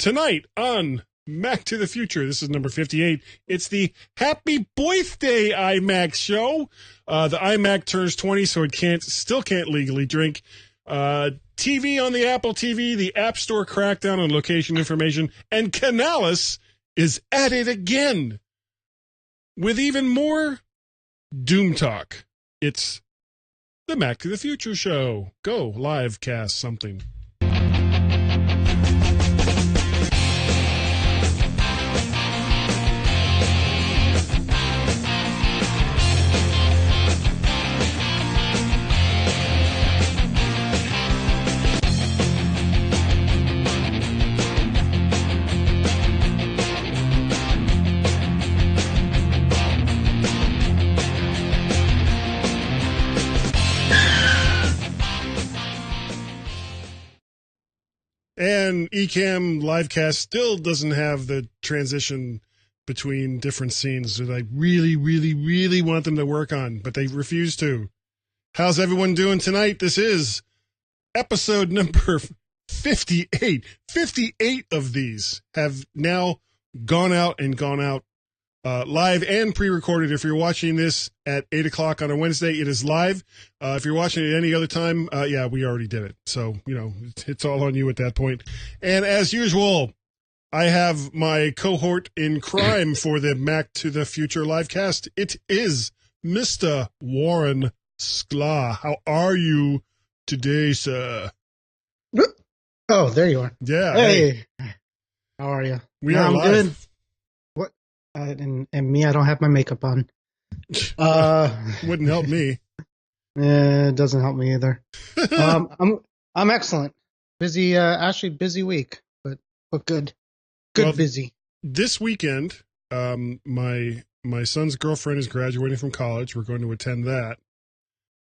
Tonight on Mac to the Future, this is number 58. It's the Happy Birthday iMac show. The iMac turns 20, so it still can't legally drink. TV on the Apple TV, the App Store crackdown on location information, and Canalys is at it again with even more doom talk. It's the Mac to the Future show. Go, Livecast something. And Ecamm Livecast still doesn't have the transition between different scenes that I really, really, really want them to work on, but they refuse to. How's everyone doing tonight? This is episode number 58. 58 of these have now gone out live and pre-recorded. If you're watching this at 8 o'clock on a Wednesday, it is live. If you're watching it any other time, we already did it. So, it's all on you at that point. And as usual, I have my cohort in crime for the Mac to the Future livecast. It is Mr. Warren Sklar. How are you today, sir? Oh, there you are. Yeah. Hey. How are you? I'm live. Good. And me, I don't have my makeup on. Wouldn't help me. It doesn't help me either. I'm excellent. Busy, actually busy week, but good. Good, well, busy. This weekend, my son's girlfriend is graduating from college. We're going to attend that.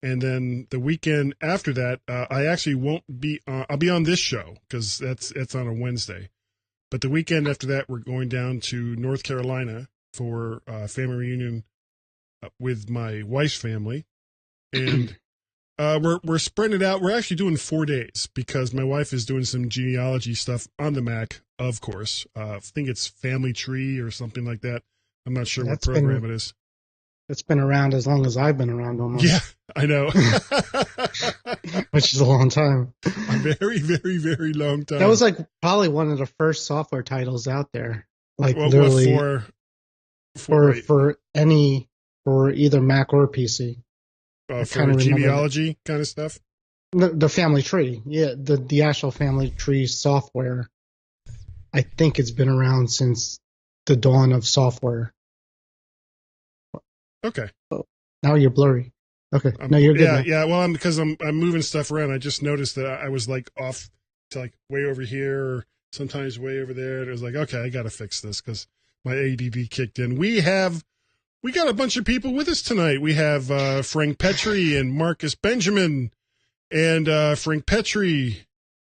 And then the weekend after that, I actually won't be on. I'll be on this show because it's on a Wednesday. But the weekend after that, we're going down to North Carolina for a family reunion with my wife's family. And we're spreading it out. We're actually doing 4 days because my wife is doing some genealogy stuff on the Mac, of course. I think it's Family Tree or something like that. I'm not sure what program it is. It's been around as long as I've been around almost. Yeah, I know. Which is a long time. A very, very, very long time. That was probably one of the first software titles out there. Literally for either Mac or PC. For genealogy kind of stuff? The Family Tree. Yeah, the actual Family Tree software. I think it's been around since the dawn of software. Okay. Oh, now you're blurry. Okay. No, you're good. Yeah. Well, because I'm moving stuff around. I just noticed that I was off to way over here, or sometimes way over there. And it was okay, I got to fix this because my ADD kicked in. We got a bunch of people with us tonight. We have Frank Petrie and Marcus Benjamin, and Frank Petrie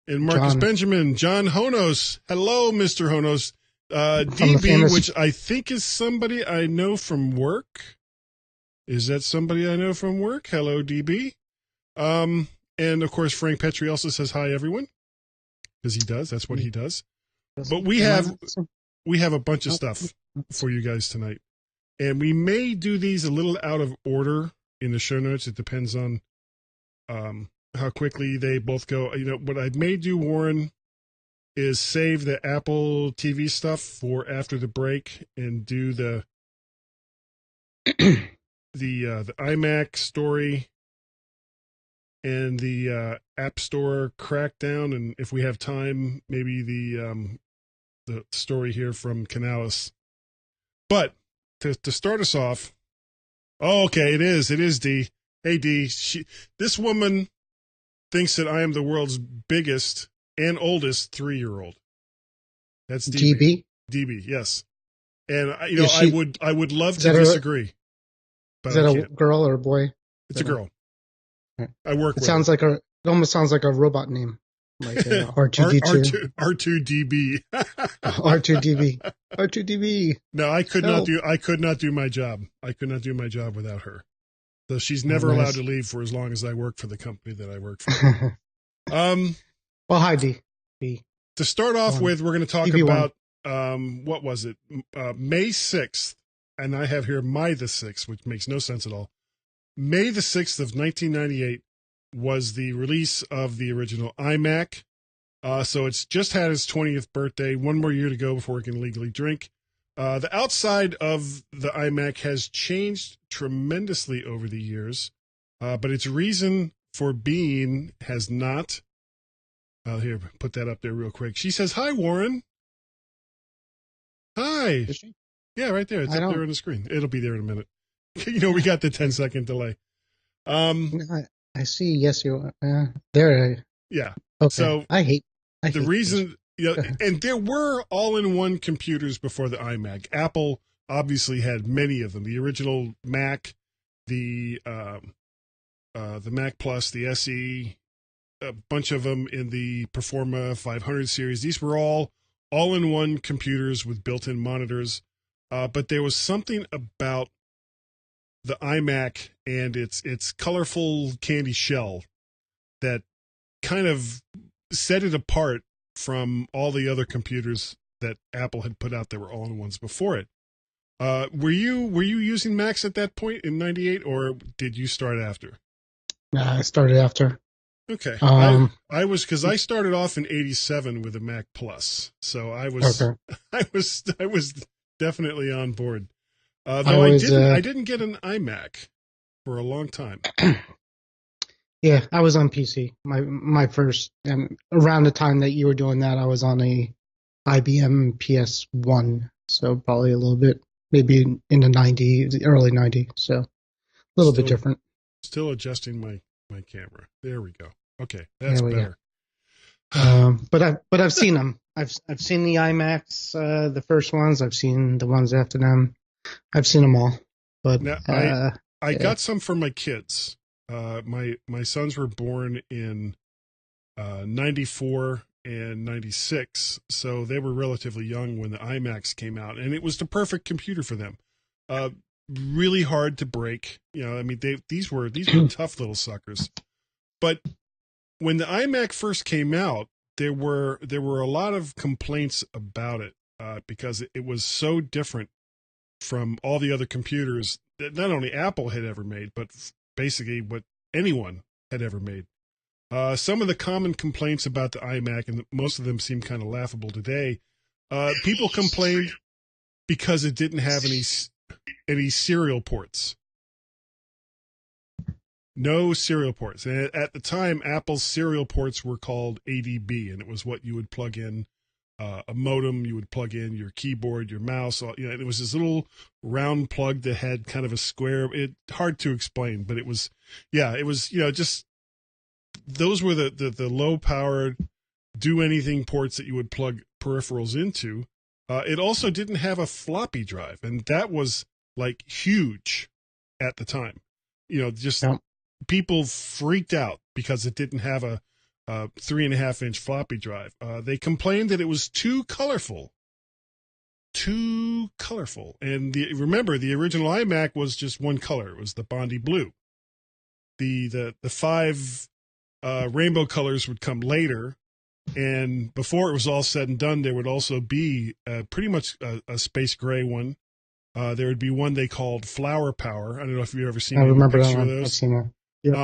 and Marcus Benjamin, John Honos. Hello, Mr. Honos. DB, which I think is somebody I know from work. Is that somebody I know from work? Hello, DB. And of course, Frank Petrie also says hi, everyone, because he does. That's what he does. But we have a bunch of stuff for you guys tonight, and we may do these a little out of order in the show notes. It depends on how quickly they both go. What I may do, Warren, is save the Apple TV stuff for after the break and do the iMac story and the App Store crackdown, and if we have time, maybe the story here from Canalys. But to start us off, it is D. Hey D, this woman thinks that I am the world's biggest and oldest 3-year-old. That's DB. DB, yes. And I would love to disagree. But is that a girl or a boy? It's a girl. I work with it. It almost sounds like a robot name. Like R2D2. R2DB. R2DB. R2DB. No, I could not do my job. I could not do my job without her. So she's never allowed to leave for as long as I work for the company that I work for. Well, hi, D. To start off with, we're going to talk TV1. about, what was it? May 6th, and I have here May the 6th, which makes no sense at all. May the 6th of 1998 was the release of the original iMac. So it's just had its 20th birthday, one more year to go before it can legally drink. The outside of the iMac has changed tremendously over the years, but its reason for being has not. Here, put that up there real quick. She says, "Hi, Warren." Hi. Is she? Yeah, right there. It's up there on the screen. It'll be there in a minute. We got the 10-second delay. I see. Yes, you are. There. Yeah. Okay. So I hate the reason, and there were all-in-one computers before the iMac. Apple obviously had many of them. The original Mac, the Mac Plus, the SE, a bunch of them in the Performa 500 series. These were all-in-one computers with built-in monitors. But there was something about the iMac and its colorful candy shell that kind of set it apart from all the other computers that Apple had put out that were all-in-ones before it. Were you using Macs at that point in '98, or did you start after? Nah, I started after. Okay. I was, because I started off in '87 with a Mac Plus, so I was Okay. I was definitely on board. Though I didn't get an iMac for a long time. Yeah, I was on PC. My first, around the time that you were doing that, I was on a IBM PS1, so probably a little bit, maybe in the early '90s, so a little bit different. Still adjusting my camera. There we go. Okay, that's better. But I've seen them. I've seen the iMacs, the first ones. I've seen the ones after them. I've seen them all. But now, I got some for my kids. My sons were born in 94 and 96, so they were relatively young when the iMacs came out, and it was the perfect computer for them. Really hard to break. I mean, these were tough little suckers. But when the iMac first came out, there were a lot of complaints about it because it was so different from all the other computers that not only Apple had ever made, but basically what anyone had ever made. Some of the common complaints about the iMac, and most of them seem kind of laughable today, people complained because it didn't have any serial ports. No serial ports. And at the time, Apple's serial ports were called ADB, and it was what you would plug in a modem, you would plug in your keyboard, your mouse. And it was this little round plug that had kind of a square. Hard to explain, but it was just those were the low-powered, do-anything ports that you would plug peripherals into. It also didn't have a floppy drive, and that was like huge at the time. People freaked out because it didn't have a 3.5-inch floppy drive. They complained that it was too colorful. And remember, the original iMac was just one color. It was the Bondi blue. The 5 rainbow colors would come later, and before it was all said and done, there would also be pretty much a space gray one. There would be one they called Flower Power. I don't know if you've ever seen. I remember that one. one. I've seen that. Yep.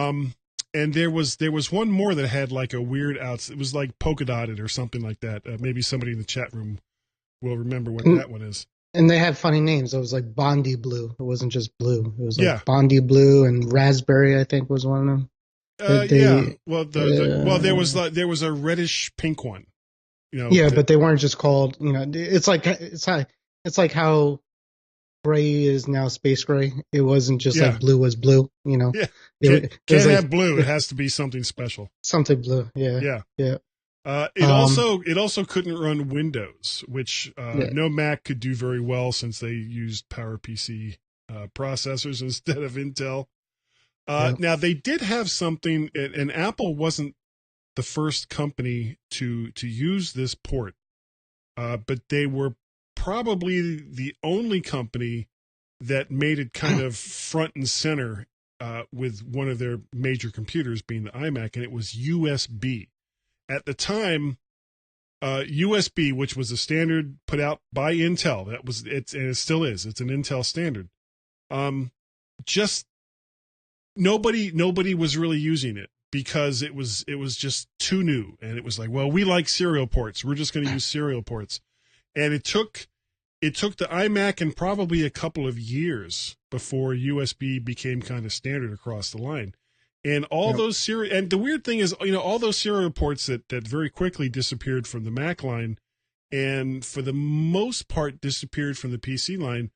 And there was one more that had like a weird it was like polka dotted or something like that. Maybe somebody in the chat room will remember what that one is. And they had funny names. It was like Bondi Blue. It wasn't just blue. It was like Bondi Blue and Raspberry, I think, was one of them. Well, there was a reddish pink one. But they weren't just called. It's like how gray is now space gray. It wasn't just like blue was blue. Yeah. Can't have blue. It has to be something special. Something blue. Yeah. It also couldn't run Windows, which no Mac could do very well since they used PowerPC processors instead of Intel. Now they did have something, and Apple wasn't the first company to use this port, but they were probably the only company that made it kind of front and center with one of their major computers being the iMac, and it was USB. At the time, USB, which was a standard put out by Intel, and it still is. It's an Intel standard. Just nobody was really using it because it was just too new, and it was like, well, we like serial ports. We're just going to use serial ports, and it took the iMac and probably a couple of years before USB became kind of standard across the line. And all those serial, and the weird thing is, all those serial ports that very quickly disappeared from the Mac line, and for the most part disappeared from the PC line.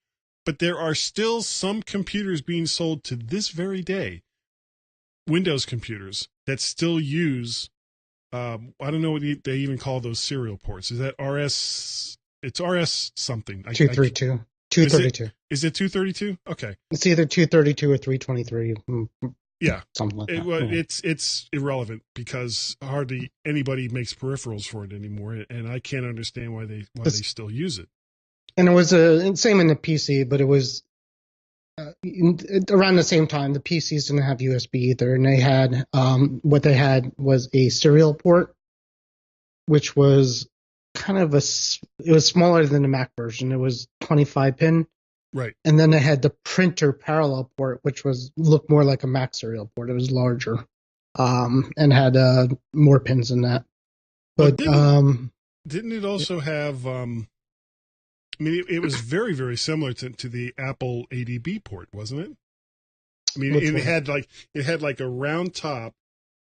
But there are still some computers being sold to this very day, Windows computers, that still use, I don't know what they even call those serial ports. Is that RS? It's RS something. 232. 232. Is it 232? Okay. It's either 232 or 323. Yeah, something like that. It's irrelevant because hardly anybody makes peripherals for it anymore, and I can't understand why they still use it. And it was same in the PC, but it was around the same time. The PCs didn't have USB either, and they had what they had was a serial port, which was kind of it was smaller than the Mac version. It was 25 pin. Right. And then they had the printer parallel port, which looked more like a Mac serial port. It was larger, and had more pins than that. But didn't it also have? I mean, it was very, very similar to the Apple ADB port, wasn't it? I mean, it had like a round top,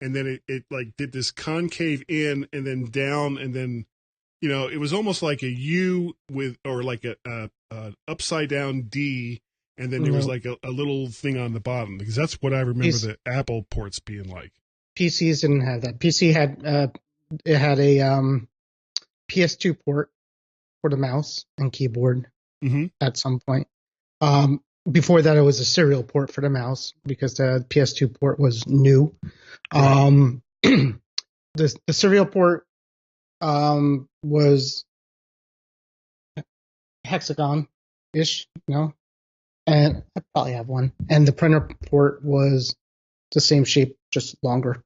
and then it like did this concave in and then down, and then it was almost like a U or like a upside down D, and then there was like a little thing on the bottom, because that's what I remember the Apple ports being like. PCs didn't have that. PC had it had a PS2 port for the mouse and keyboard at some point. Before that, it was a serial port for the mouse because the PS2 port was new. Right. The serial port was hexagon-ish, and I probably have one. And the printer port was the same shape, just longer.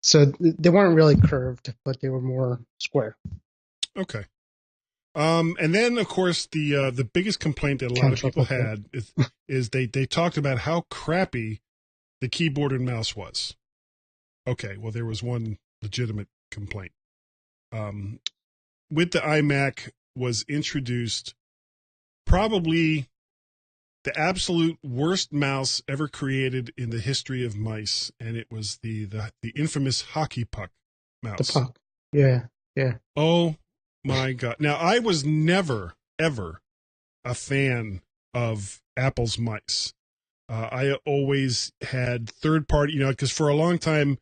So they weren't really curved, but they were more square. Okay. And then, of course, the biggest complaint that a lot of people had is they talked about how crappy the keyboard and mouse was. Okay, well, there was one legitimate complaint. With the iMac was introduced probably the absolute worst mouse ever created in the history of mice, and it was the infamous hockey puck mouse. The puck. Yeah. Oh my God. Now, I was never, ever a fan of Apple's mice. I always had third party, because for a long time,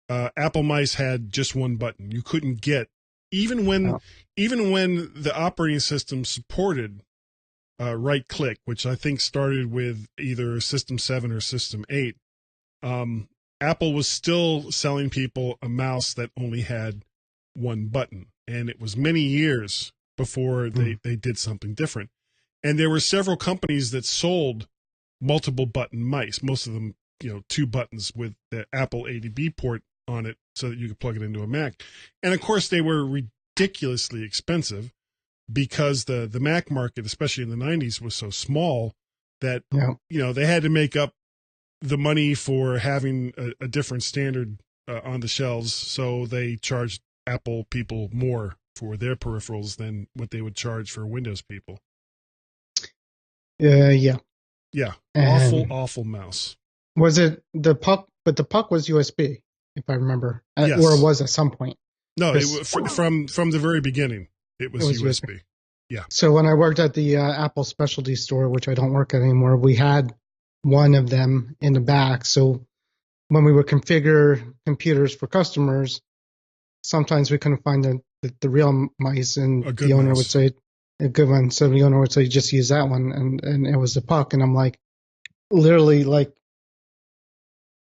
Apple mice had just one button. You couldn't get, even when the operating system supported right click, which I think started with either System 7 or System 8, Apple was still selling people a mouse that only had one button. And it was many years before they did something different. And there were several companies that sold multiple button mice, most of them, 2 buttons with the Apple ADB port on it so that you could plug it into a Mac. And of course, they were ridiculously expensive because the Mac market, especially in the 90s, was so small that, they had to make up the money for having a different standard on the shelves. So they charged Apple people more for their peripherals than what they would charge for Windows people. Yeah. Awful mouse. Was it the puck? But the puck was USB, if I remember, yes. Or it was at some point. No, from the very beginning, it was USB. Yeah. So when I worked at the Apple specialty store, which I don't work at anymore, we had one of them in the back. So when we would configure computers for customers, sometimes we couldn't find the real mice, and the owner would say a good one. So the owner would say, just use that one. And it was the puck. And I'm like, literally like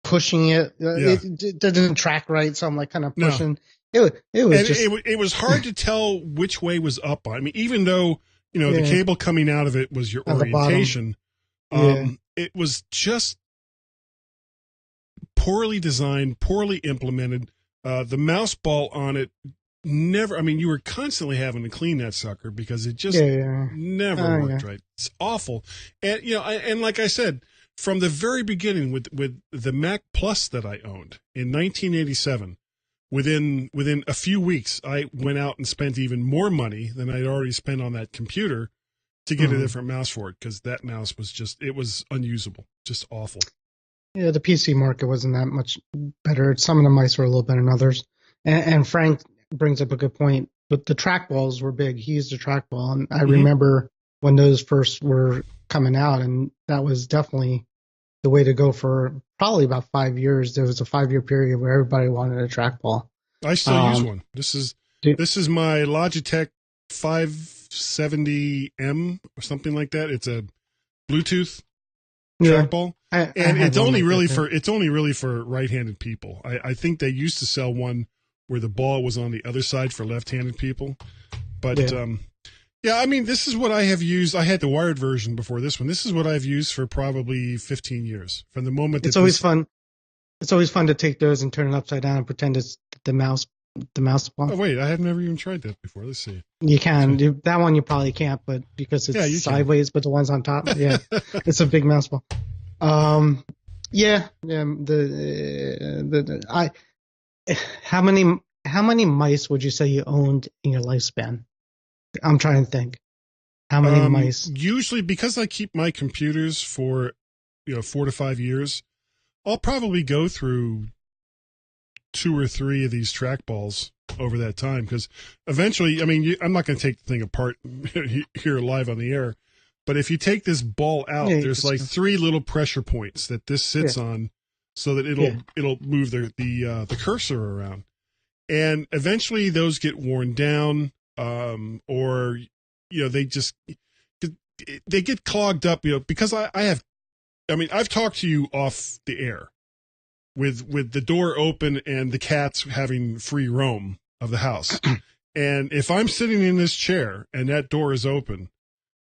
pushing it. It didn't track right. So I'm like kind of pushing. No. It was hard to tell which way was up. I mean, even though, the cable coming out of it was your orientation, it was just poorly designed, poorly implemented. The mouse ball on it never, I mean, you were constantly having to clean that sucker because it just never worked right. It's awful. And, you know, and like I said, from the very beginning with the Mac Plus that I owned in 1987, within a few weeks, I went out and spent even more money than I'd already spent on that computer to get a different mouse for it, because that mouse was just, it was unusable, just awful. Yeah, the PC market wasn't that much better. Some of the mice were a little better than others. And Frank brings up a good point. But the trackballs were big. He used a trackball, and I remember when those first were coming out, and that was definitely the way to go for probably about 5 years. There was a 5-year period where everybody wanted a trackball. I still use one. This is my Logitech 570M or something like that. It's a Bluetooth trackball, and it's only really for right-handed people. I think they used to sell one where the ball was on the other side for left-handed people, but I mean, this is what I have used. I had the wired version before this one. This is what I've used for probably 15 years. From the moment it's always fun. It's always fun to take those and turn it upside down and pretend it's the mouse ball. Oh wait, I have never even tried that before. Let's see. You can. That one you probably can't, but because it's sideways, but the one's on top, it's a big mouse ball. How many mice would you say you owned in your lifespan? I'm trying to think. How many mice? Usually, because I keep my computers for 4 to 5 years, I'll probably go through 2 or 3 of these trackballs over that time, because eventually, I mean, I'm not going to take the thing apart here live on the air, but if you take this ball out, there's like 3 little pressure points that this sits on, so that it'll move the cursor around, and eventually those get worn down, or they get clogged up, because I've talked to you off the air with the door open and the cats having free roam of the house. And if I'm sitting in this chair and that door is open,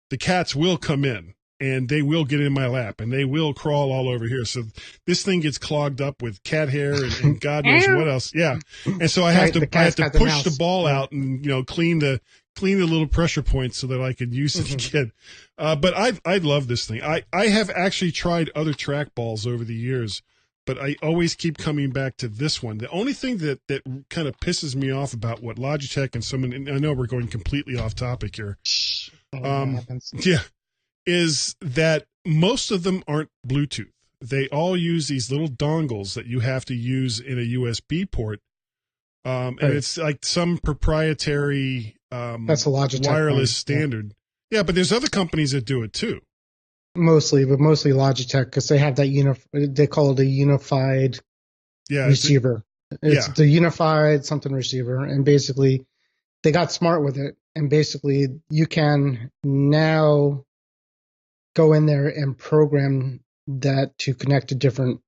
the cats will come in and they will get in my lap and they will crawl all over here. So this thing gets clogged up with cat hair and God knows what else. Yeah. And so I have to push the ball out and, clean the little pressure points so that I could use it again. But I love this thing. I have actually tried other trackballs over the years, but I always keep coming back to this one. The only thing that kind of pisses me off about what Logitech and I know we're going completely off topic here. Is that most of them aren't Bluetooth. They all use these little dongles that you have to use in a USB port. And it's like some proprietary that's a Logitech wireless standard. Yeah, but there's other companies that do it too. Mostly Logitech, because they have that they call it a unified receiver. It's the unified something receiver, and basically they got smart with it, and basically you can now go in there and program that to connect to different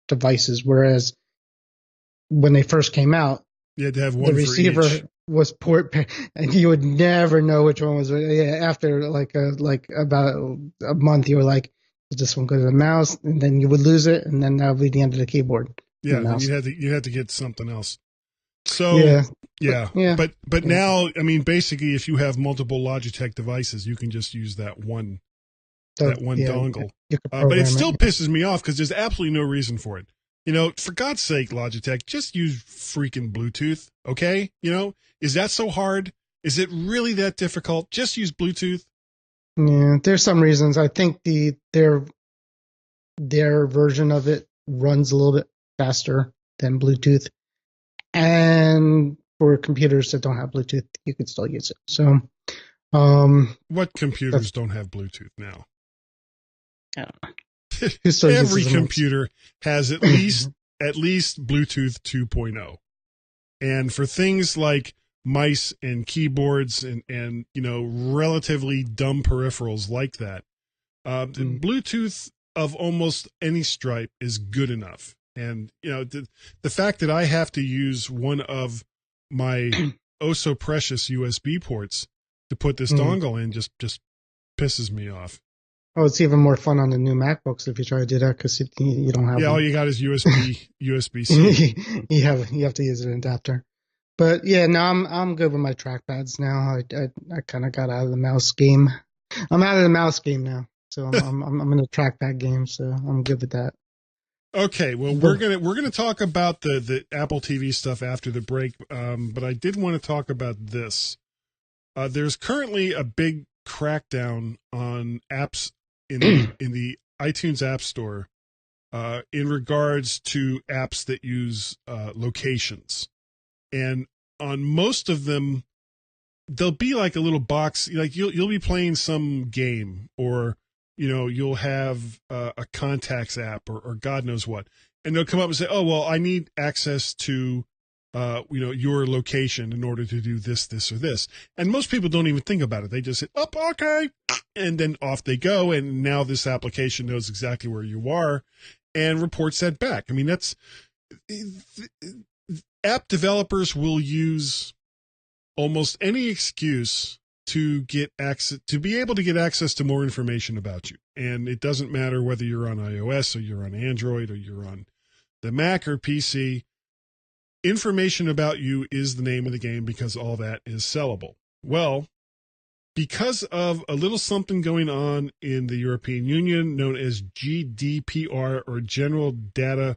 devices, whereas when they first came out, you had to have one the receiver for each. Was port, and you would never know which one was. After like about a month, you were like, "Is this one go to the mouse?" And then you would lose it, and then that would be the end of the keyboard. Yeah, then you had to get something else. So but now, I mean, basically, if you have multiple Logitech devices, you can just use that one dongle. But it still pisses me off because there's absolutely no reason for it. For God's sake, Logitech, just use freaking Bluetooth, okay? Is that so hard? Is it really that difficult? Just use Bluetooth. Yeah, there's some reasons. I think their version of it runs a little bit faster than Bluetooth, and for computers that don't have Bluetooth, you can still use it. So, what computers don't have Bluetooth now? Every computer has at least Bluetooth 2.0, and for things like mice and keyboards and relatively dumb peripherals like that, Bluetooth of almost any stripe is good enough. And the fact that I have to use one of my oh so precious USB ports to put this dongle in just pisses me off. Oh, it's even more fun on the new MacBooks if you try to do that, because you don't have. Yeah, all you got is USB-C. you have to use an adapter. But yeah, no, I'm good with my trackpads now. I kind of got out of the mouse game. I'm out of the mouse game now, so I'm in a trackpad game, so I'm good with that. Okay, well, we're gonna talk about the Apple TV stuff after the break, but I did want to talk about this. There's currently a big crackdown on apps in the iTunes App Store in regards to apps that use locations, and on most of them, there'll be like a little box, like you'll be playing some game, or you'll have a contacts app, or God knows what, and they'll come up and say, oh well, I need access to your location in order to do this or this. And most people don't even think about it. They just say, oh, okay, and then off they go, and now this application knows exactly where you are and reports that back. I mean, that's app developers will use almost any excuse to get access, to be able to get access to more information about you. And it doesn't matter whether you're on iOS or you're on Android or you're on the Mac or PC. Information about you is the name of the game, because all that is sellable. Well, because of a little something going on in the European Union known as GDPR, or General Data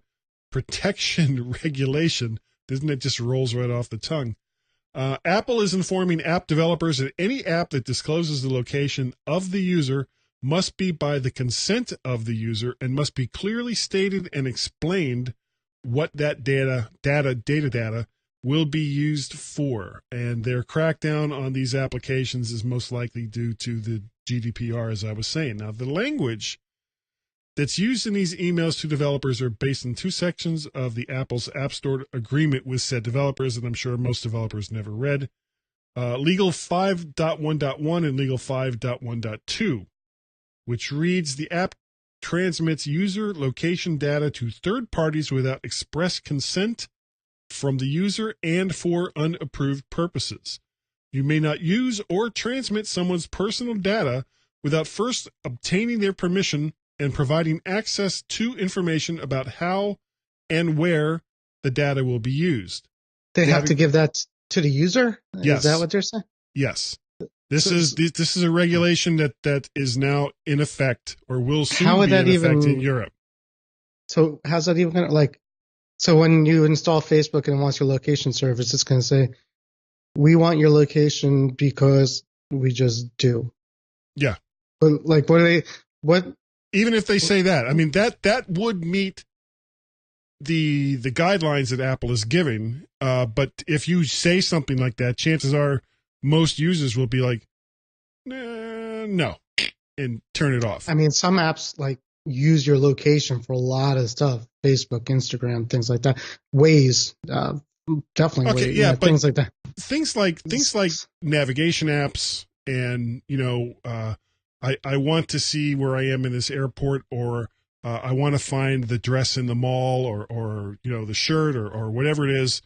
Protection Regulation, doesn't it just rolls right off the tongue? Apple is informing app developers that any app that discloses the location of the user must be by the consent of the user and must be clearly stated and explained what that data will be used for. And their crackdown on these applications is most likely due to the GDPR, as I was saying. Now, the language that's used in these emails to developers are based in two sections of the Apple's App Store agreement with said developers, and I'm sure most developers never read. Legal 5.1.1 and Legal 5.1.2, which reads, the app transmits user location data to third parties without express consent from the user and for unapproved purposes. You may not use or transmit someone's personal data without first obtaining their permission and providing access to information about how and where the data will be used. They have to give that to the user? Yes. Is that what they're saying? Yes. This is a regulation that is now in effect, or will soon be in effect in Europe. So how's that even going to, so when you install Facebook and it wants your location service, it's going to say, we want your location because we just do. Yeah. But what? Even if they say that, I mean, that would meet the guidelines that Apple is giving. But if you say something like that, chances are most users will be like, no, and turn it off. I mean, some apps use your location for a lot of stuff. Facebook, Instagram, things like that. Waze, definitely. Okay, Waze, yeah, but things like that. Things like navigation apps, and I want to see where I am in this airport, or I want to find the dress in the mall, or the shirt, or whatever it is.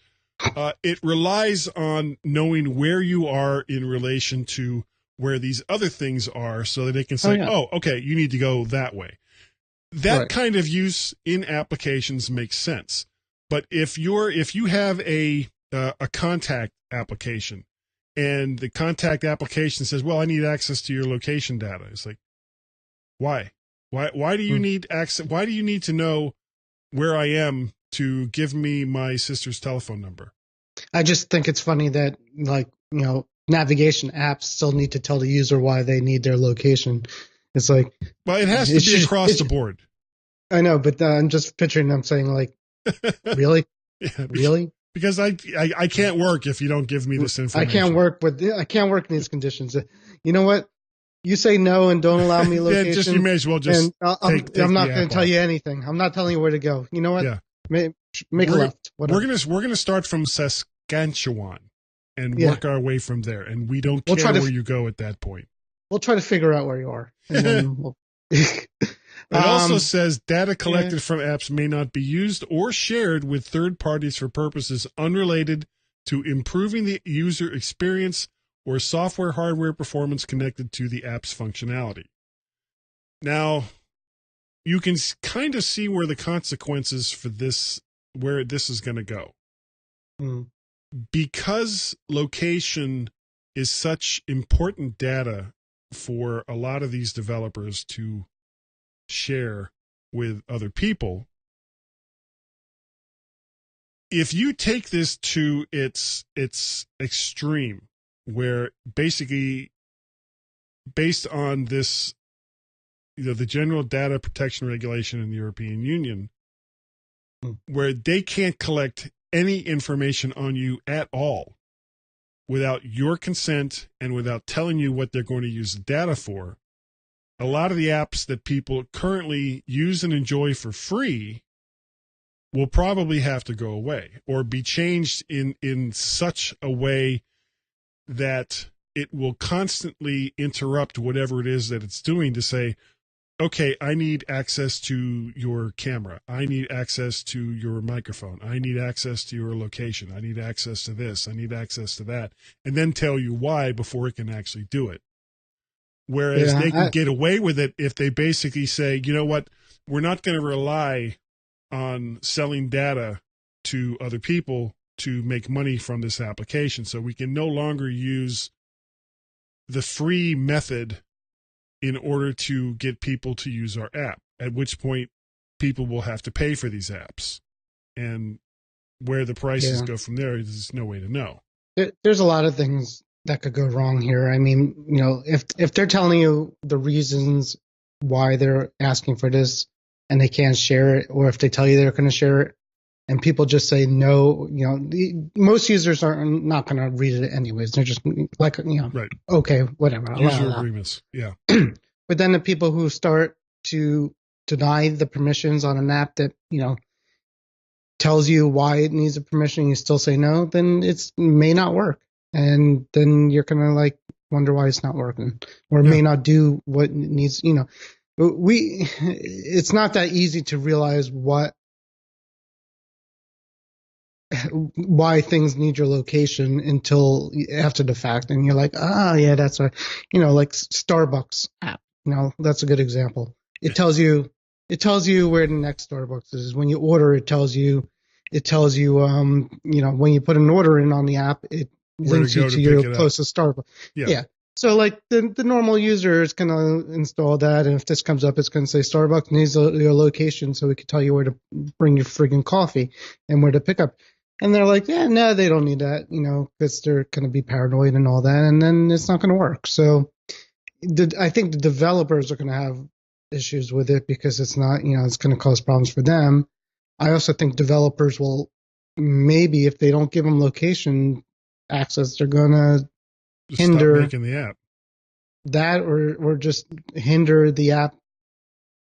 It relies on knowing where you are in relation to where these other things are, so that they can say, oh, okay, you need to go that way. That kind of use in applications makes sense. But if you have a contact application, and the contact application says, well, I need access to your location data, it's like, why do you need access? Why do you need to know where I am to give me my sister's telephone number? I just think it's funny that navigation apps still need to tell the user why they need their location. It's like, well, it has to be across the board. I know, but I'm just picturing them saying really? Yeah, really? Because I can't work if you don't give me this information. I can't work in these conditions. You know what? You say no and don't allow me location. You may as well just take I'm not going to tell you anything. I'm not telling you where to go. You know what? Yeah. Make a left. Whatever. We're gonna start from Saskatchewan and work our way from there, and we don't care where you go at that point. We'll try to figure out where you are. And then It also says data collected from apps may not be used or shared with third parties for purposes unrelated to improving the user experience or software hardware performance connected to the app's functionality. Now, you can kind of see where the consequences for this, where this is going to go. because location is such important data for a lot of these developers to share with other people, if you take this to its extreme, where basically based on this, the general data protection regulation in the European Union, where they can't collect any information on you at all without your consent and without telling you what they're going to use the data for, a lot of the apps that people currently use and enjoy for free will probably have to go away or be changed in such a way that it will constantly interrupt whatever it is that it's doing to say, okay, I need access to your camera. I need access to your microphone. I need access to your location. I need access to this. I need access to that. And then tell you why before it can actually do it. Whereas they can get away with it if they basically say, you know what, we're not going to rely on selling data to other people to make money from this application. So we can no longer use the free method in order to get people to use our app, at which point people will have to pay for these apps. And where the prices go from there, there's no way to know. There's a lot of things that could go wrong here. I mean, if they're telling you the reasons why they're asking for this and they can't share it, or if they tell you they're going to share it and people just say no, most users are not going to read it anyways. They're just like, right. Okay, whatever. User agreements. Yeah. But then the people who start to deny the permissions on an app that, tells you why it needs a permission, you still say no, then it may not work. And then you're going to wonder why it's not working, or may not do what it needs, it's not that easy to realize why things need your location until after the fact. And you're like, yeah, that's like Starbucks app. That's a good example. It tells you where the next Starbucks is. When you order, it tells you, when you put an order in on the app, it links you to your closest Starbucks. Yeah. So the normal user is going to install that. And if this comes up, it's going to say Starbucks needs your location so we can tell you where to bring your friggin' coffee and where to pick up. And they're like, yeah, no, they don't need that, because they're going to be paranoid and all that. And then it's not going to work. So I think the developers are going to have issues with it because it's not, it's going to cause problems for them. I also think developers will, maybe if they don't give them location access, they're going to hinder making the app. That or just hinder the app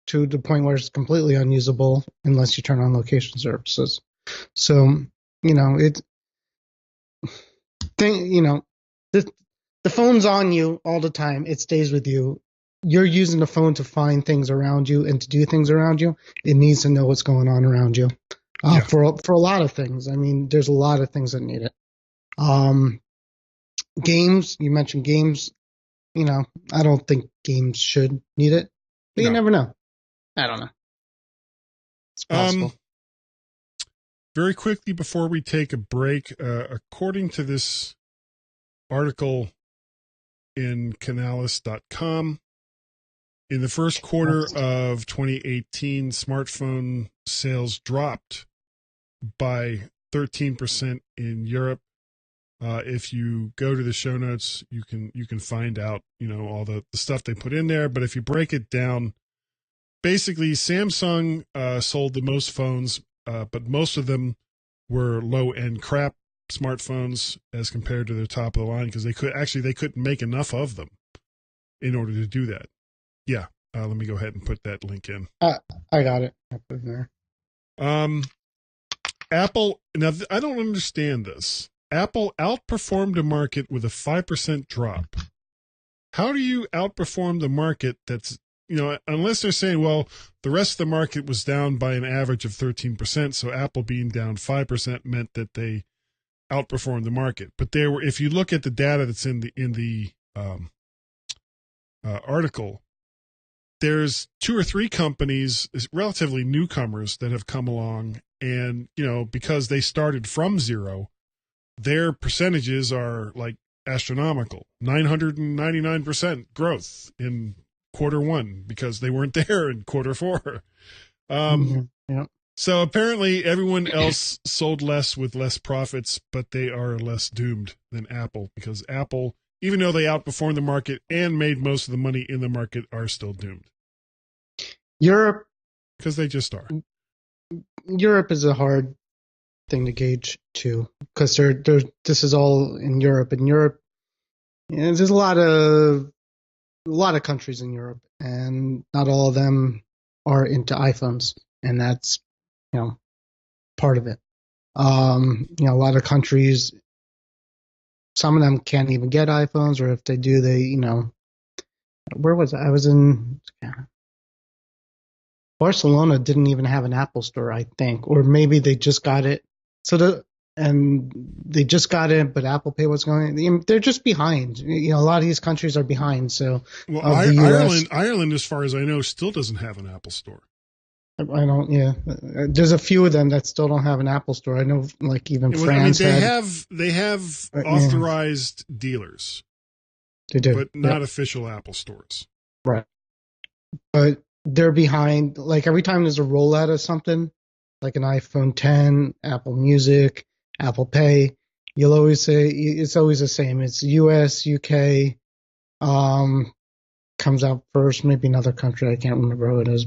to the point where it's completely unusable unless you turn on location services. So, the phone's on you all the time. It stays with you. You're using the phone to find things around you and to do things around you. It needs to know what's going on around you. For a lot of things. I mean, there's a lot of things that need it. Games, you mentioned games. I don't think games should need it, but you never know. I don't know. It's possible. Very quickly before we take a break, according to this article in Canalys.com, in the first quarter of 2018, smartphone sales dropped by 13% in Europe. If you go to the show notes, you can find out, all the stuff they put in there. But if you break it down, basically Samsung sold the most phones, but most of them were low-end crap smartphones as compared to their top of the line because they couldn't make enough of them in order to do that. Yeah, let me go ahead and put that link in. I got it. I put it there. Apple. Now I don't understand this. Apple outperformed the market with a 5% drop. How do you outperform the market that's, unless they're saying, well, the rest of the market was down by an average of 13%, so Apple being down 5% meant that they outperformed the market. But if you look at the data that's in the article, there's 2 or 3 companies, relatively newcomers, that have come along, and because they started from zero, their percentages are like astronomical, 999% growth in Q1 because they weren't there in Q4. Yeah. So apparently everyone else sold less with less profits, but they are less doomed than Apple because Apple, even though they outperformed the market and made most of the money in the market, are still doomed. Europe, because they just are. Europe is a hard thing to gauge too, because this is all in Europe. In Europe, there's a lot of countries in Europe, and not all of them are into iPhones, and that's part of it. A lot of countries, some of them can't even get iPhones, or if they do, they where was I was in Barcelona, didn't even have an Apple store, I think, or maybe they just got it. They just got it, but Apple Pay was going. They're just behind. A lot of these countries are behind. So, well, Ireland, as far as I know, still doesn't have an Apple store. I don't. Yeah, there's a few of them that still don't have an Apple store. I know, like even France. They have authorized dealers. They do, but not official Apple stores. Right, but they're behind. Like every time there's a rollout of something, like an iPhone 10, Apple Music, Apple Pay, you'll always say it's always the same. It's US, UK, comes out first, maybe another country, I can't remember who it is,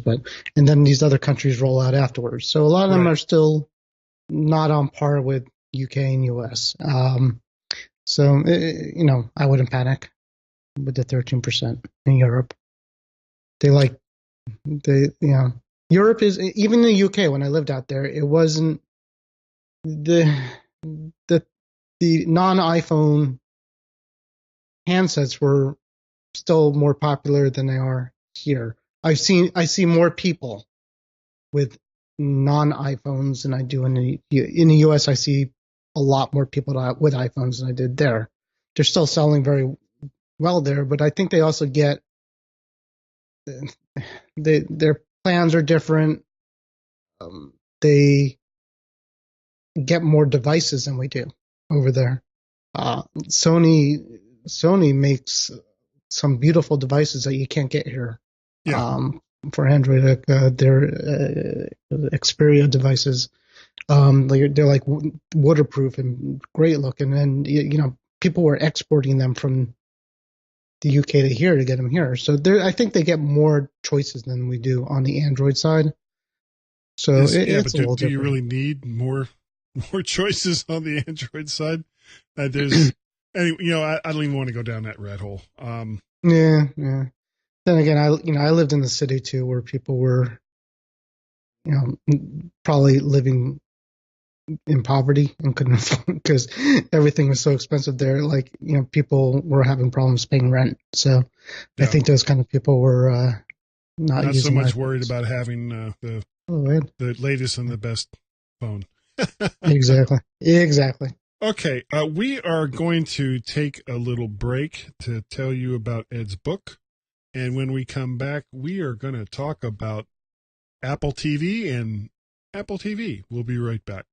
and then these other countries roll out afterwards. So a lot of them are still not on par with UK and US. So I wouldn't panic with the 13% in Europe. Europe is, even in the UK when I lived out there, it wasn't the non-iPhone handsets were still more popular than they are here. I see more people with non-iPhones than I do in the US. I see a lot more people with iPhones than I did there. They're still selling very well there, but I think they also get their plans are different. They get more devices than we do over there. Sony makes some beautiful devices that you can't get here. Yeah. For Android, their Xperia devices, they're like waterproof and great looking, and people were exporting them from the UK to here to get them here. So I think they get more choices than we do on the Android side. So it's a little different. Do you really need more choices on the Android side? There's I don't even want to go down that rat hole. Yeah. Then again, I lived in the city too, where people were, probably living in poverty and couldn't afford, because everything was so expensive there. Like, people were having problems paying rent. So yeah. I think those kind of people were not so much worried about having the latest and the best phone. Exactly. Okay, we are going to take a little break to tell you about Ed's book. And when we come back, we are going to talk about Apple TV and Apple TV. We'll be right back.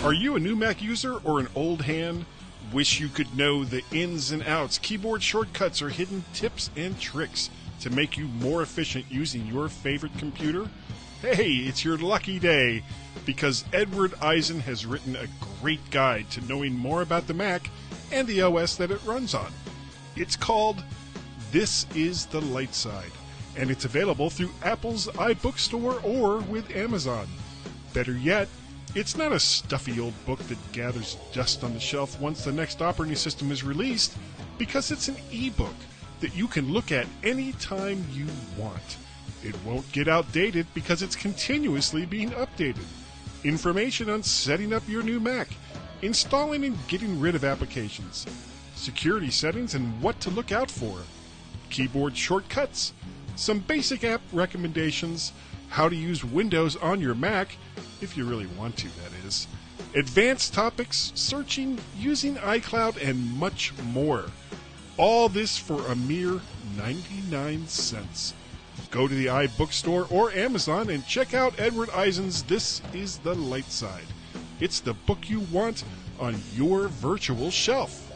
Are you a new Mac user or an old hand? Wish you could know the ins and outs, keyboard shortcuts, or hidden tips and tricks to make you more efficient using your favorite computer? Hey, it's your lucky day, because Edward Eisen has written a great guide to knowing more about the Mac and the OS that it runs on. It's called This is the Light Side, and it's available through Apple's iBookstore or with Amazon. Better yet, it's not a stuffy old book that gathers dust on the shelf once the next operating system is released, because it's an e-book that you can look at any time you want. It won't get outdated because it's continuously being updated. Information on setting up your new Mac, installing and getting rid of applications, security settings and what to look out for, keyboard shortcuts, some basic app recommendations, how to use Windows on your Mac, if you really want to, that is, advanced topics, searching, using iCloud, and much more. All this for a mere 99 cents. Go to the iBookstore or Amazon and check out Edward Eisen's This Is the Light Side. It's the book you want on your virtual shelf.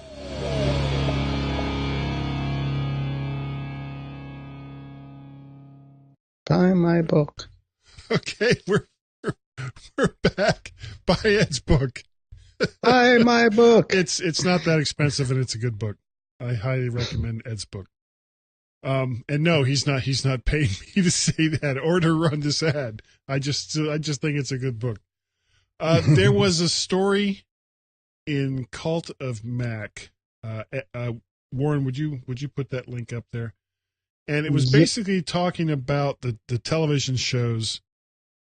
Buy my book. Okay, we're back. Buy Ed's book. Buy my book. It's not that expensive, and it's a good book. I highly recommend Ed's book. And no, he's not paying me to say that or to run this ad. I just think it's a good book. There was a story in Cult of Mac. Warren, would you put that link up there? And it was basically talking about the television shows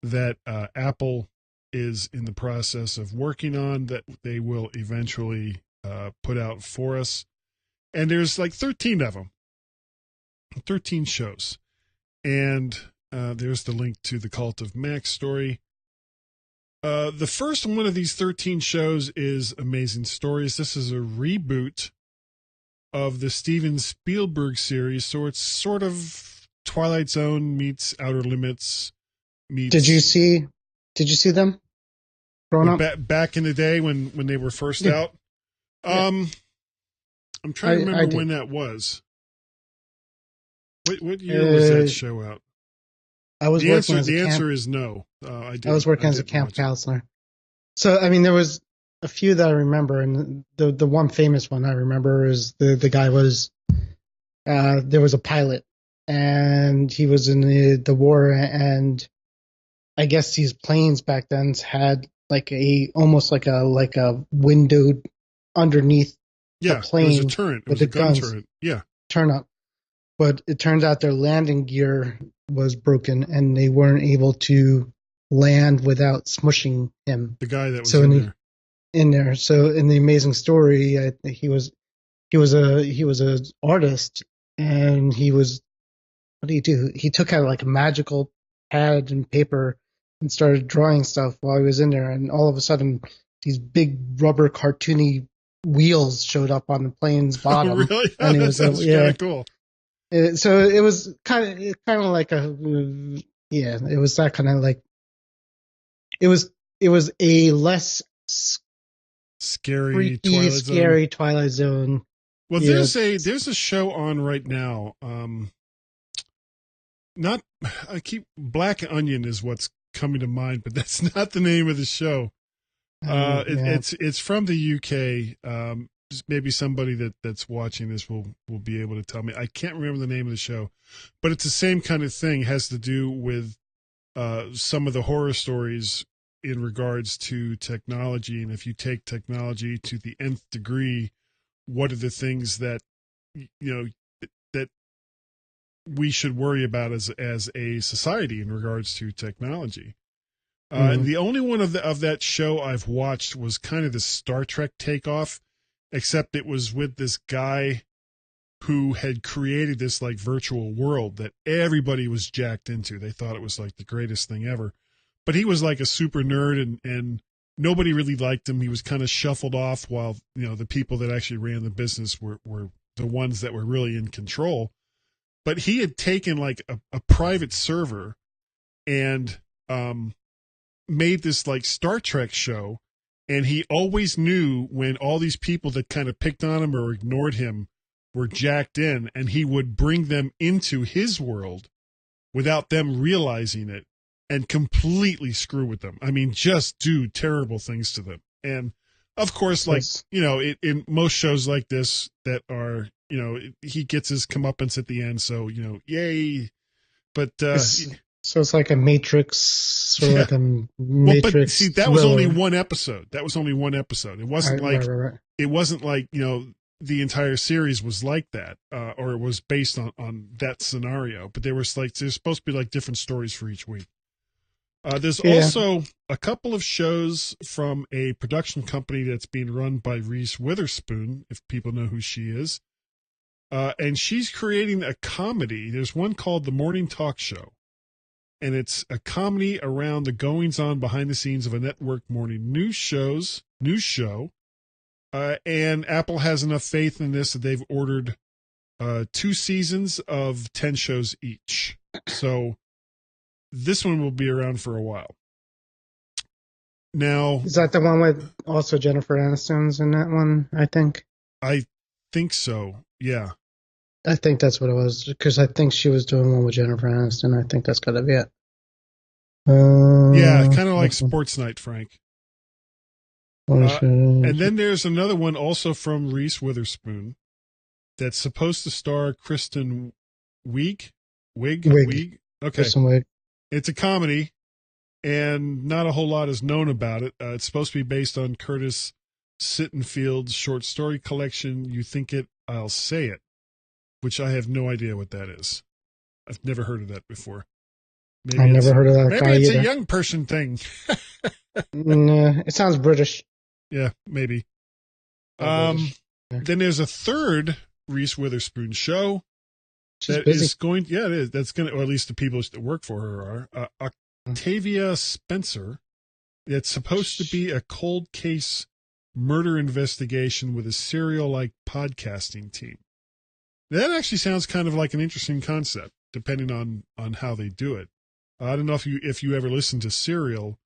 that Apple is in the process of working on that they will eventually put out for us. And there's like 13 of them. 13 shows. And there's the link to the Cult of Mac story. The first one of these 13 shows is Amazing Stories. This is a reboot of the Steven Spielberg series, so it's sort of Twilight Zone meets Outer Limits meets... Did you see them growing up? Back in the day when they were first out? I'm trying to remember when that was. What year was that show out? The answer is no. I was working as a camp counselor. So, I mean, there was a few that I remember, and the one famous one I remember is the guy was, there was a pilot, and he was in the war, and I guess these planes back then had like almost like a window underneath the plane. It was a turret. It was a gun turret. Yeah. Turn up. But it turns out their landing gear was broken, and they weren't able to land without smushing him. The guy that was in there. So in the Amazing Story, he was an artist, and what did he do? He took out like a magical pad and paper and started drawing stuff while he was in there, and all of a sudden these big rubber cartoony wheels showed up on the plane's bottom. Oh, really? And it was kind of cool. So it was kind of like it was that kind of like, it was a less scary Twilight Zone. Well, there's a show on right now. Black Onion is what's coming to mind, but that's not the name of the show. It's from the UK. Maybe somebody that's watching this will be able to tell me. I can't remember the name of the show, but it's the same kind of thing. It has to do with some of the horror stories in regards to technology, and if you take technology to the nth degree, what are the things that that we should worry about as a society in regards to technology? And the only one of that show I've watched was kind of the Star Trek takeoff, except it was with this guy who had created this like virtual world that everybody was jacked into. They thought it was like the greatest thing ever. But he was like a super nerd, and nobody really liked him. He was kind of shuffled off while, the people that actually ran the business were the ones that were really in control. But he had taken like a private server and made this like Star Trek show. And he always knew when all these people that kind of picked on him or ignored him were jacked in, and he would bring them into his world without them realizing it and completely screw with them. I mean, just do terrible things to them. And of course, like, in most shows like this that are, he gets his comeuppance at the end. So, yay. But, so it's like a Matrix, like a Matrix. But see, that was only one episode. It wasn't right. It wasn't like, the entire series was like that, or it was based on that scenario. But there's supposed to be like different stories for each week. There's also a couple of shows from a production company that's being run by Reese Witherspoon, if people know who she is. And she's creating a comedy. There's one called The Morning Talk Show. And it's a comedy around the goings-on behind the scenes of a network morning news show. And Apple has enough faith in this that they've ordered 2 seasons of 10 shows each. So this one will be around for a while. Now, Is that the one with also Jennifer Aniston's in that one? I think. I think so. Yeah. I think that's what it was because I think she was doing one with Jennifer Aniston. I think that's gotta be it. Yeah, kind of like Sports Night, Frank. And then there's another one also from Reese Witherspoon that's supposed to star Kristen Wiig. Okay. Kristen Wiig. It's a comedy, and not a whole lot is known about it. It's supposed to be based on Curtis Sittenfeld's short story collection, You Think It, I'll Say It, which I have no idea what that is. I've never heard of that before. Maybe I never heard of that. Maybe it's a young person thing. It sounds British. Yeah, maybe. Then there's a third Reese Witherspoon show. She's busy. Is going. Yeah, it is. That's going to, or at least the people that work for her are. Octavia Spencer. It's supposed to be a cold case murder investigation with a serial-like podcasting team. That actually sounds kind of like an interesting concept, depending on how they do it. I don't know if you ever listened to Serial.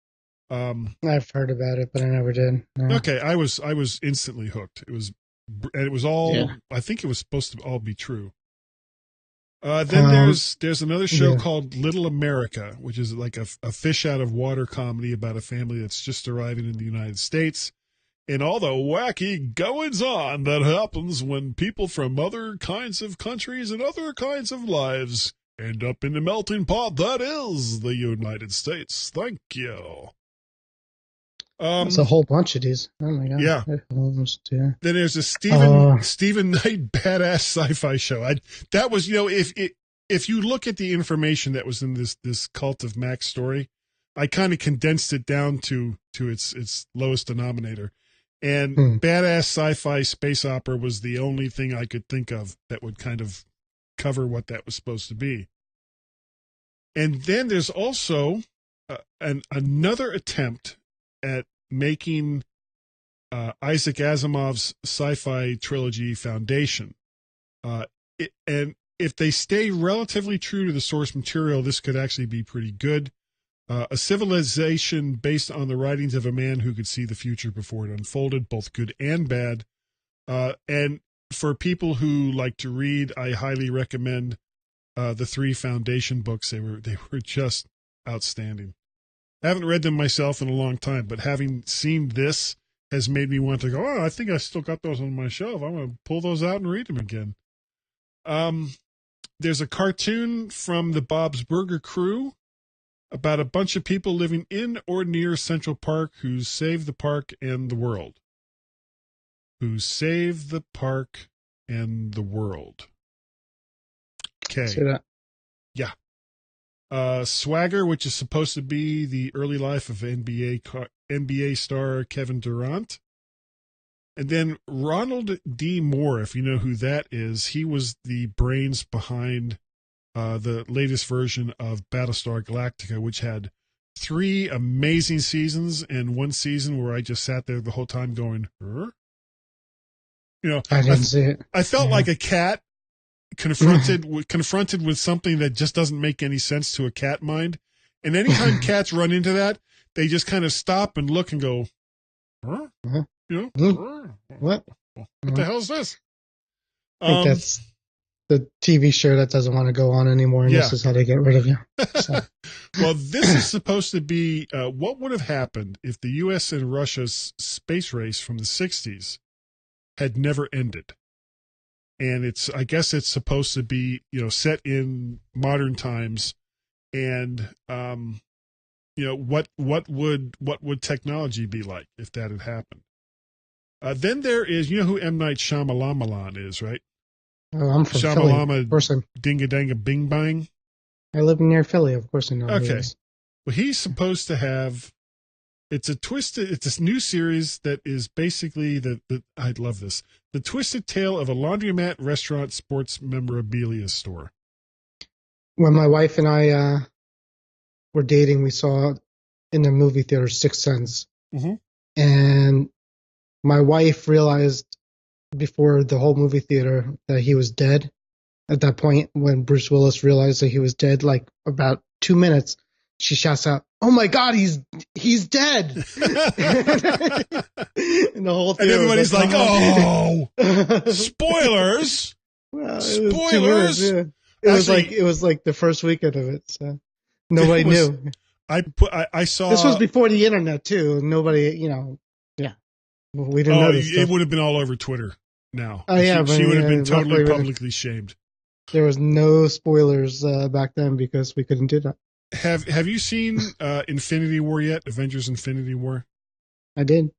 I've heard about it, but I never did. No. Okay, I was instantly hooked. It was all. Yeah. I think it was supposed to all be true. Then there's another show called Little America, which is like a fish out of water comedy about a family that's just arriving in the United States, and all the wacky goings on that happens when people from other kinds of countries and other kinds of lives end up in the melting pot that is the United States. Thank you. It's a whole bunch of these. Oh my god! Yeah. Then there's a Stephen Knight badass sci-fi show. That was, if you look at the information that was in this Cult of Max story, I kind of condensed it down to its lowest denominator. And badass sci-fi space opera was the only thing I could think of that would kind of cover what that was supposed to be. And then there's also another attempt at making Isaac Asimov's sci-fi trilogy Foundation. And if they stay relatively true to the source material, this could actually be pretty good. A civilization based on the writings of a man who could see the future before it unfolded, both good and bad. And for people who like to read, I highly recommend the 3 Foundation books. They were just outstanding. I haven't read them myself in a long time, but having seen this has made me want to go, I think I still got those on my shelf. I'm going to pull those out and read them again. There's a cartoon from the Bob's Burger crew about a bunch of people living in or near Central Park who save the park and the world. Okay. See that? Yeah. Swagger, which is supposed to be the early life of NBA star Kevin Durant. And then Ronald D. Moore, if you know who that is, he was the brains behind the latest version of Battlestar Galactica, which had 3 amazing seasons and 1 season where I just sat there the whole time going, Huh? I didn't see it. I felt like a cat confronted with something that just doesn't make any sense to a cat mind. And anytime cats run into that, they just kind of stop and look and go, huh? What the hell is this? I think that's the TV show that doesn't want to go on anymore, and this is how they get rid of you. So. Well, this is supposed to be what would have happened if the U.S. and Russia's space race from the 60s had never ended. And I guess it's supposed to be, set in modern times, and what would technology be like if that had happened? Then there is, who M. Night Shyamalan is, right? Oh, I'm from Philly. Of course, Dinga Danga Bing Bang. I live near Philly. Of course, I know. Okay, well, he's supposed to have. It's this new series that is basically I love this. The twisted tale of a laundromat, restaurant, sports memorabilia store. When my wife and I were dating, we saw in the movie theater Sixth Sense. Mm-hmm. And my wife realized before the whole movie theater that he was dead. At that point, when Bruce Willis realized that he was dead, like about 2 minutes, she shouts out, "Oh my God, he's dead!" And the whole And theater everybody's was like, "Oh, spoilers! Well, it was 2 minutes. Spoilers!" Yeah. Actually, it was like the first weekend of it, so nobody knew. I saw This was before the internet too. Nobody, yeah, we didn't know this it stuff. would have been all over Twitter now. Oh yeah, she would have been totally luckily publicly shamed. there was no spoilers back then because we couldn't do that. Have you seen Infinity War yet? Avengers Infinity War? I did.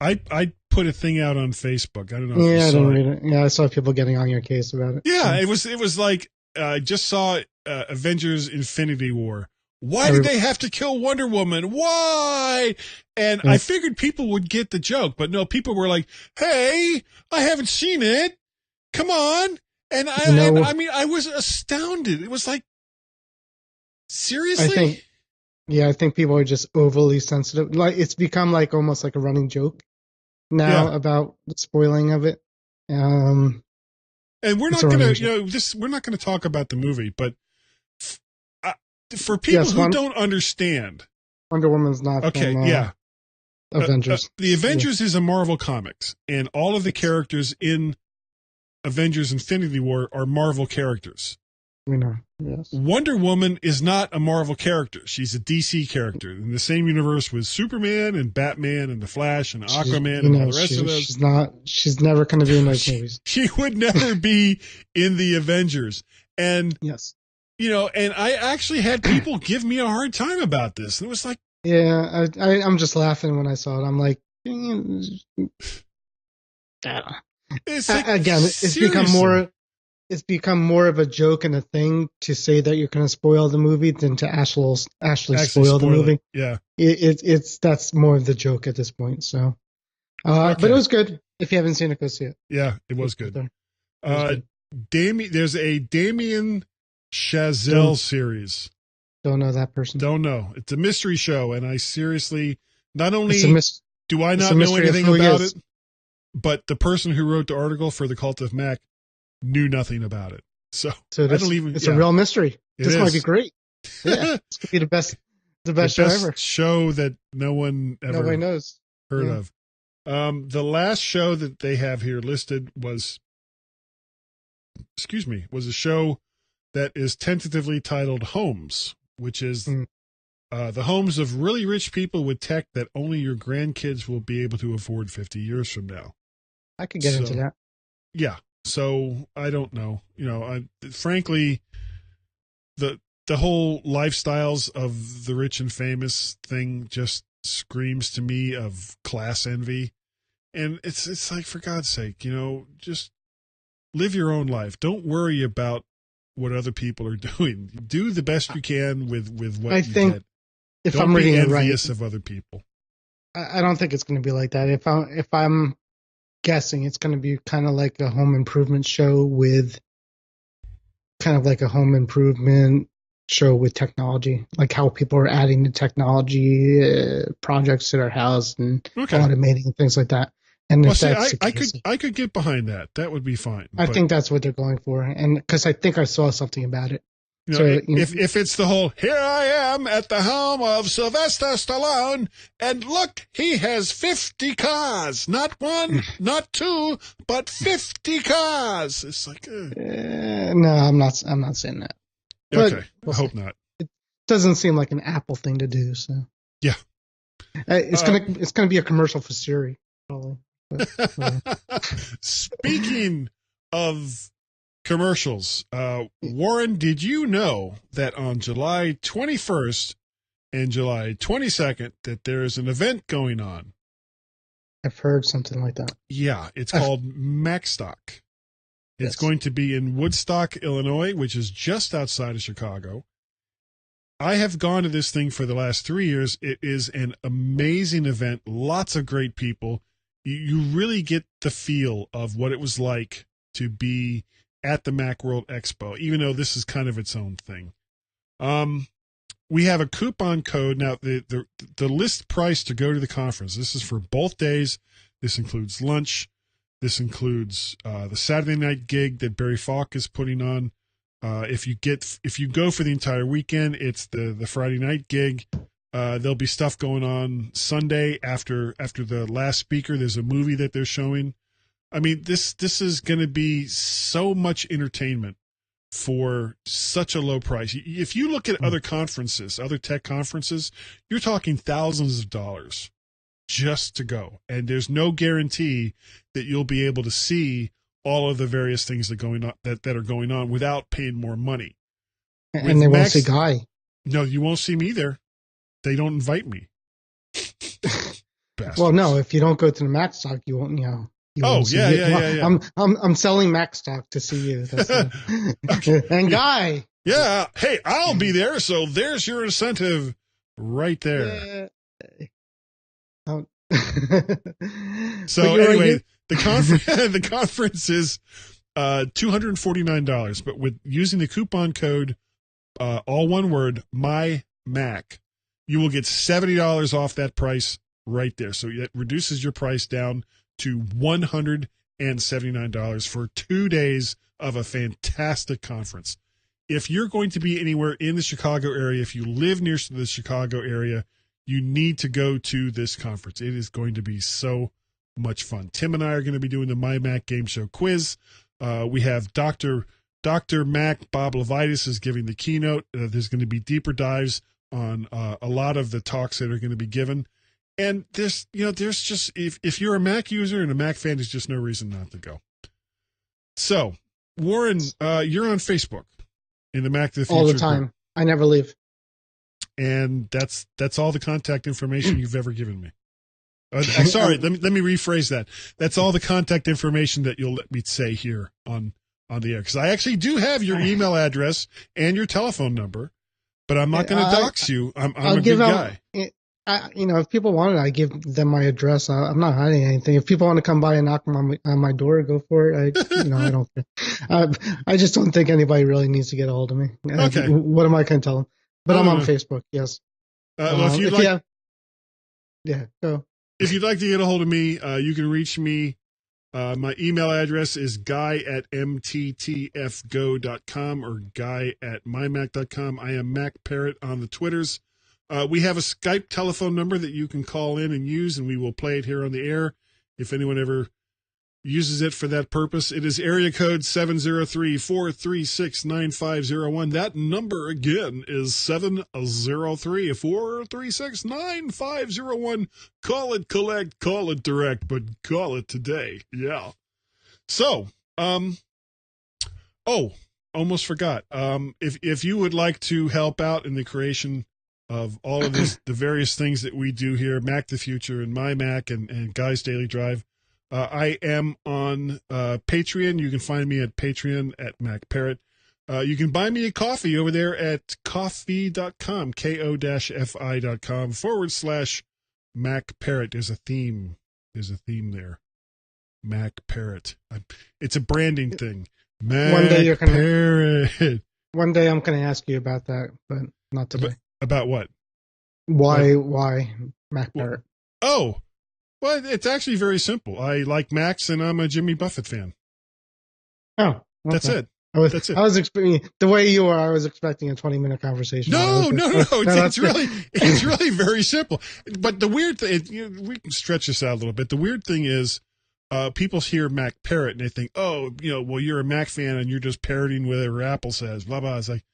I put a thing out on Facebook. I don't know if Yeah, you I saw didn't it. read it. Yeah, I saw people getting on your case about it. Yeah, So. it was like I just saw Avengers Infinity War. Why did they have to kill Wonder Woman? Why? And I figured people would get the joke, but no, people were like, "Hey, I haven't seen it. Come on." And I mean, I was astounded. It was like, seriously? I think people are just overly sensitive. Like it's become like almost like a running joke now about the spoiling of it. And we're not going to, we're not going to talk about the movie, but for people who don't understand, Wonder Woman's not from Avengers. The Avengers is a Marvel Comics, and all of the characters in Avengers Infinity War are Marvel characters. We know. Yes. Wonder Woman is not a Marvel character. She's a DC character in the same universe with Superman and Batman and the Flash and Aquaman and all the rest of those. She's never going to be in those movies. She would never be in the Avengers. And yes. And I actually had people give me a hard time about this. And it was like, yeah, I'm just laughing when I saw it. I'm like, it's like again, it's become more of a joke and a thing to say that you're going to spoil the movie than to actually spoil the movie. Yeah, that's more of the joke at this point. So, but it was good. If you haven't seen it, go see it. Yeah, it was good. There's a Damien Chazelle series. Don't know that person. Don't know. It's a mystery show, and I seriously not only do I not know anything about it, but the person who wrote the article for the Cult of Mac knew nothing about it. So I don't even. It's a real mystery. This might be great. Yeah, this could be the best show ever. Show that nobody knows heard of. The last show that they have here listed was a show that is tentatively titled Homes, which is the homes of really rich people with tech that only your grandkids will be able to afford 50 years from now. I could get into that. Yeah. So I don't know. Frankly, the whole lifestyles of the rich and famous thing just screams to me of class envy. And it's like, for God's sake, just live your own life. Don't worry about what other people are doing. Do the best you can with what you get. If don't I'm reading be it envious right, of other people. I don't think it's going to be like that. If I'm guessing, it's going to be kind of like a home improvement show with technology, like how people are adding the technology projects to their house and automating things like that. And I could get behind that. That would be fine. I think that's what they're going for, and because I think I saw something about it. If it's the whole, here I am at the helm of Sylvester Stallone, and look, he has 50 cars, not one, not two, but 50 cars. It's like, no, I'm not saying that. Okay, I hope not. It doesn't seem like an Apple thing to do. So yeah, it's gonna be a commercial for Siri, probably. Speaking of commercials, Warren, did you know that on July 21st and July 22nd that there is an event going on? I've heard something like that. Yeah, it's called MacStock. It's going to be in Woodstock, Illinois, which is just outside of Chicago. I have gone to this thing for the last 3 years. It is an amazing event. Lots of great people. You really get the feel of what it was like to be at the Macworld Expo, even though this is kind of its own thing. We have a coupon code. Now, the list price to go to the conference, this is for both days. This includes lunch. This includes the Saturday night gig that Barry Falk is putting on. If you go for the entire weekend, it's the Friday night gig. There'll be stuff going on Sunday after the last speaker. There's a movie that they're showing. I mean, this is going to be so much entertainment for such a low price. If you look at other conferences, other tech conferences, you're talking thousands of dollars just to go. And there's no guarantee that you'll be able to see all of the various things that are going on without paying more money. And they won't see Guy. No, you won't see me there. They don't invite me. Well, no, if you don't go to the Mac stock, you won't, Yeah. I'm selling Mac stock to see you. And Guy. Yeah. Hey, I'll be there. So there's your incentive right there. So anyway, the conference is $249, but with using the coupon code, all one word, my Mac, you will get $70 off that price right there. So it reduces your price down to $179 for 2 days of a fantastic conference. If you're going to be anywhere in the Chicago area, if you live near the Chicago area, you need to go to this conference. It is going to be so much fun. Tim and I are going to be doing the My Mac Game Show quiz. We have Dr. Mac, Bob Levitas is giving the keynote. There's going to be deeper dives on a lot of the talks that are going to be given. And there's just, if you're a Mac user and a Mac fan, there's just no reason not to go. So, Warren, you're on Facebook in the Mac to the Future all the time. group. I never leave. And that's all the contact information you've ever given me. Sorry, let me rephrase that. That's all the contact information that you'll let me say here on the air. Because I actually do have your email address and your telephone number, but I'm not going to dox you. I'm a good guy. If people want it, I give them my address. I'm not hiding anything. If people want to come by and knock on my door, go for it. I don't care. I just don't think anybody really needs to get a hold of me. Okay. What am I going to tell them? But I'm on Facebook. Yes. Well, go. If you'd like to get a hold of me, you can reach me. My email address is guy@mttfgo.com or guy@mymac.com. I am Mac Parrot on the Twitters. We have a Skype telephone number that you can call in and use, and we will play it here on the air if anyone ever uses it for that purpose. It is area code 703-436-9501. That number again is 703-436-9501. Call it collect, call it direct, but call it today. Yeah. So, almost forgot. If you would like to help out in the creation of all of this, the various things that we do here, Mac the Future and My Mac and Guy's Daily Drive, I am on Patreon. You can find me at Patreon at MacParrot. You can buy me a coffee over there at ko-fi.com, ko-fi.com/MacParrot. There's a theme. There's a theme there. MacParrot. It's a branding thing. MacParrot. One day I'm going to ask you about that, but not today. About what? Why MacParrot? Well, it's actually very simple. I like Macs, and I'm a Jimmy Buffett fan. Oh, okay. That's it. That's it. I was expecting the way you were. I was expecting a 20-minute conversation. No. It's really very simple. But the weird thing, we can stretch this out a little bit. The weird thing is, people hear Mac Parrot and they think, well, you're a Mac fan and you're just parroting whatever Apple says. Blah blah. It's like,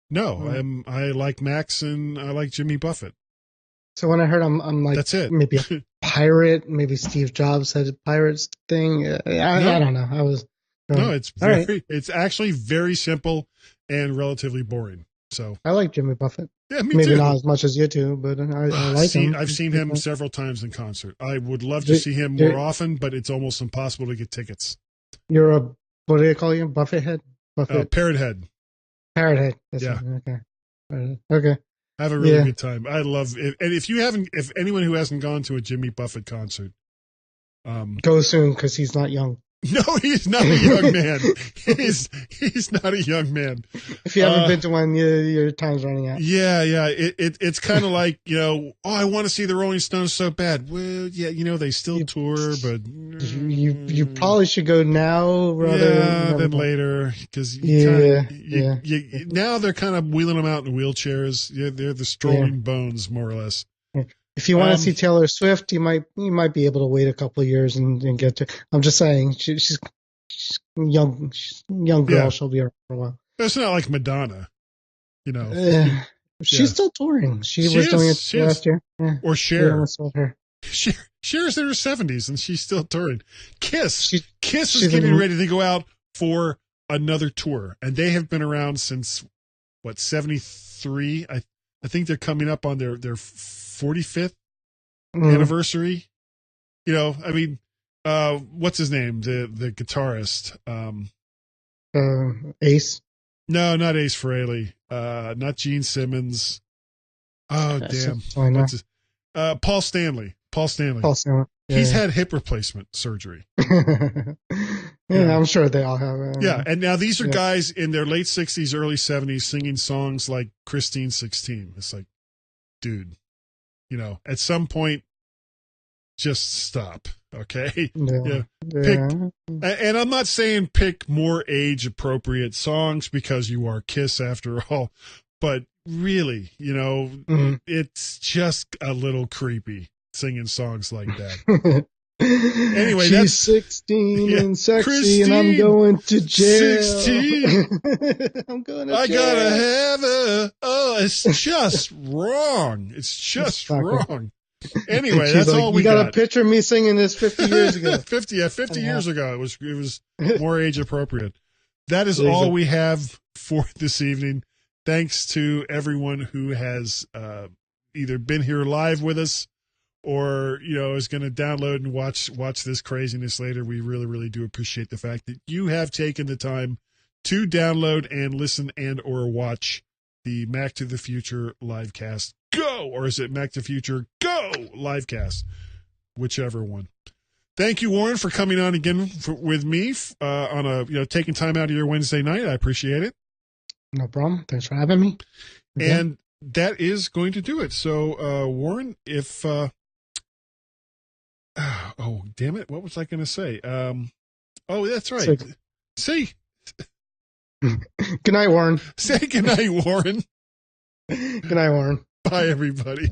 no, I like Macs and I like Jimmy Buffett. So when I heard I'm like, that's it. Maybe a pirate. Maybe Steve Jobs said a pirates thing. I don't know. I was. No, it's it's actually very simple and relatively boring. So I like Jimmy Buffett. Yeah, me maybe too. not as much as you do, but I like him. I've seen him several times in concert. I would love to see him more often, but it's almost impossible to get tickets. You're what do they call you? Buffett head? Parrot head. Parrot head. That's yeah. Okay. I have a really good time. I love it. And if anyone who hasn't gone to a Jimmy Buffett concert, go soon because he's not young. No, he's not a young man. He's not a young man. If you haven't been to one, your time's running out. Yeah. It's kind of like, I want to see the Rolling Stones so bad. Well, yeah, they still tour, but you probably should go now rather than later, because now they're kind of wheeling them out in wheelchairs. Yeah, they're the strolling bones, more or less. If you want to see Taylor Swift, you might be able to wait a couple of years and get to. I'm just saying, she's young girl. Yeah. She'll be around for a while. It's not like Madonna, She's still touring. She was doing it last year. Yeah. Or Cher. Cher's in her 70s and she's still touring. Kiss is getting ready to go out for another tour, and they have been around since 73. I think they're coming up on their 45th anniversary. What's his name? The guitarist. Ace? No, not Ace Frehley. Not Gene Simmons. Oh, damn. What's his? Paul Stanley. Yeah. He's had hip replacement surgery. Yeah, I'm sure they all have. Yeah, and now these are guys in their late 60s, early 70s singing songs like Christine 16. It's like, dude, at some point, just stop, okay? And I'm not saying pick more age-appropriate songs because you are Kiss after all, but really, it's just a little creepy singing songs like that. Anyway, she's 16 and sexy, Christine, and I'm going to jail. 16. I'm going to jail. I gotta have her. Oh, it's just wrong. It's just wrong. Anyway, that's all we got. You got a picture of me singing this 50 years ago. 50 years ago. It was more age appropriate. That is all we have for this evening. Thanks to everyone who has either been here live with us or is going to download and watch this craziness later. We really, really do appreciate the fact that you have taken the time to download and listen and or watch the Mac to the Future Livecast Go, or is it Mac to the Future Go Livecast, whichever one. Thank you, Warren, for coming on again with me on a taking time out of your Wednesday night. I appreciate it. No problem. Thanks for having me. And that is going to do it. So, Warren, if oh, damn it. What was I going to say? Oh, that's right. Say good night, Warren. Say good night, Warren. Good night, Warren. Bye, everybody.